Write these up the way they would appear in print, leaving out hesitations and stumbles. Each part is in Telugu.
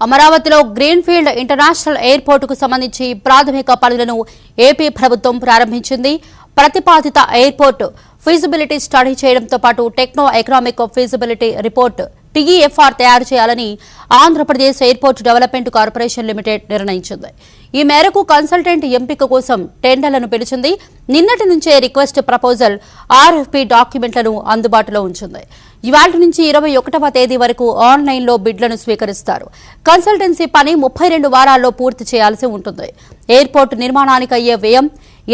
అమరావతిలో గ్రీన్ఫీల్డ్ ఇంటర్నేషనల్ ఎయిర్పోర్టుకు సంబంధించి ప్రాథమిక పనులను ఏపీ ప్రభుత్వం ప్రారంభించింది. ప్రతిపాదిత ఎయిర్పోర్టు ఫీజిబిలిటీ స్టడీ చేయడంతో పాటు టెక్నో ఎకనామిక్ ఫీజిబిలిటీ రిపోర్ట్ టీఈఎఫ్ఆర్ తయారు చేయాలని Andhra Pradesh airport development corporation limited నిర్ణయించింది. ఈ మేరకు కన్సల్టెంట్ ఎంపిక కోసం టెండర్లను పిలిచింది. నిన్నటి నుంచే రిక్వెస్ట్ ప్రపోజల్ ఆర్ఎఫ్పీ డాక్యుమెంట్లను అందుబాటులో ఉంచింది. ఇవాళ నుంచి 21వ తేదీ వరకు ఆన్లైన్లో బిడ్లను స్వీకరిస్తారు. కన్సల్టెన్సీ పని 32 వారాల్లో పూర్తి చేయాల్సి ఉంటుంది. ఎయిర్పోర్టు నిర్మాణానికి అయ్యే వ్యయం,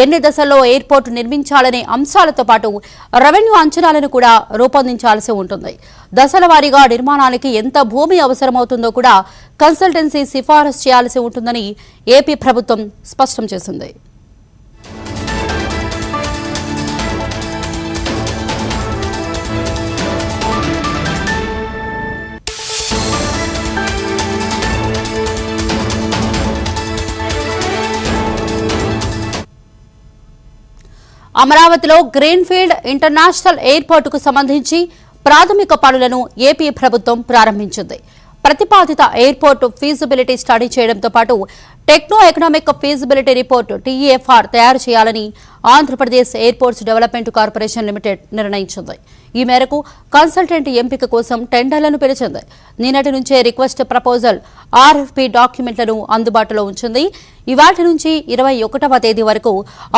ఎన్ని దశల్లో ఎయిర్పోర్టు నిర్మించాలనే అంశాలతో పాటు రెవెన్యూ అంచనాలను కూడా రూపొందించాల్సి ఉంటుంది. దశల వారీగా నిర్మాణానికి ఎంత భూమి అవసరమవుతుందో కూడా కన్సల్టెన్సీ సిఫారసు చేయాల్సి ఉంటుందని ఏపీ ప్రభుత్వం స్పష్టం చేసింది. అమరావతిలో గ్రీన్ఫీల్డ్ ఇంటర్నేషనల్ ఎయిర్పోర్టుకు సంబంధించి ప్రాథమిక పనులను ఏపీ ప్రభుత్వం ప్రారంభించింది. ప్రతిపాదిత ఎయిర్పోర్టు ఫీజిబిలిటీ స్టడీ చేయడంతో పాటు టెక్నో ఎకనామిక్ ఫీజిబిలిటీ రిపోర్ట్ టీఈఎఫ్ఆర్ తయారు చేయాలని Andhra Pradesh airports development corporation limited నిర్ణయించింది. ఈ మేరకు కన్సల్టెంట్ ఎంపిక కోసం టెండర్లను పిలిచింది. నిన్నటి నుంచే రిక్వెస్ట్ ప్రపోజల్ ఆర్ఎఫ్పీ డాక్యుమెంట్లను అందుబాటులో ఉంచింది. ఇవాటి నుంచి 21వ తేదీ వరకు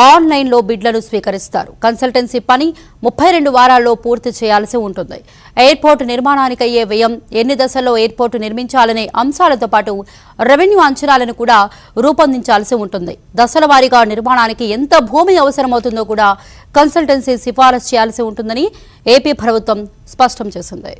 ఆన్లైన్లో బిడ్లను స్వీకరిస్తారు. కన్సల్టెన్సీ పని 32 వారాల్లో పూర్తి చేయాల్సి ఉంటుంది. ఎయిర్పోర్టు నిర్మాణానికి అయ్యే వ్యయం, ఎన్ని దశల్లో ఎయిర్పోర్టు నిర్మించాలనే అంశాలతో పాటు రెవెన్యూ అంచనాలను కూడా రూపొందించాల్సి ఉంటుంది. దశల వారీగా నిర్మాణానికి ఎంత భూమి అవసరమవుతుందో కూడా కన్సల్టెన్సీ సిఫారసు చేయాల్సి ఉంటుందని ఏపీ ప్రభుత్వం స్పష్టం చేసింది.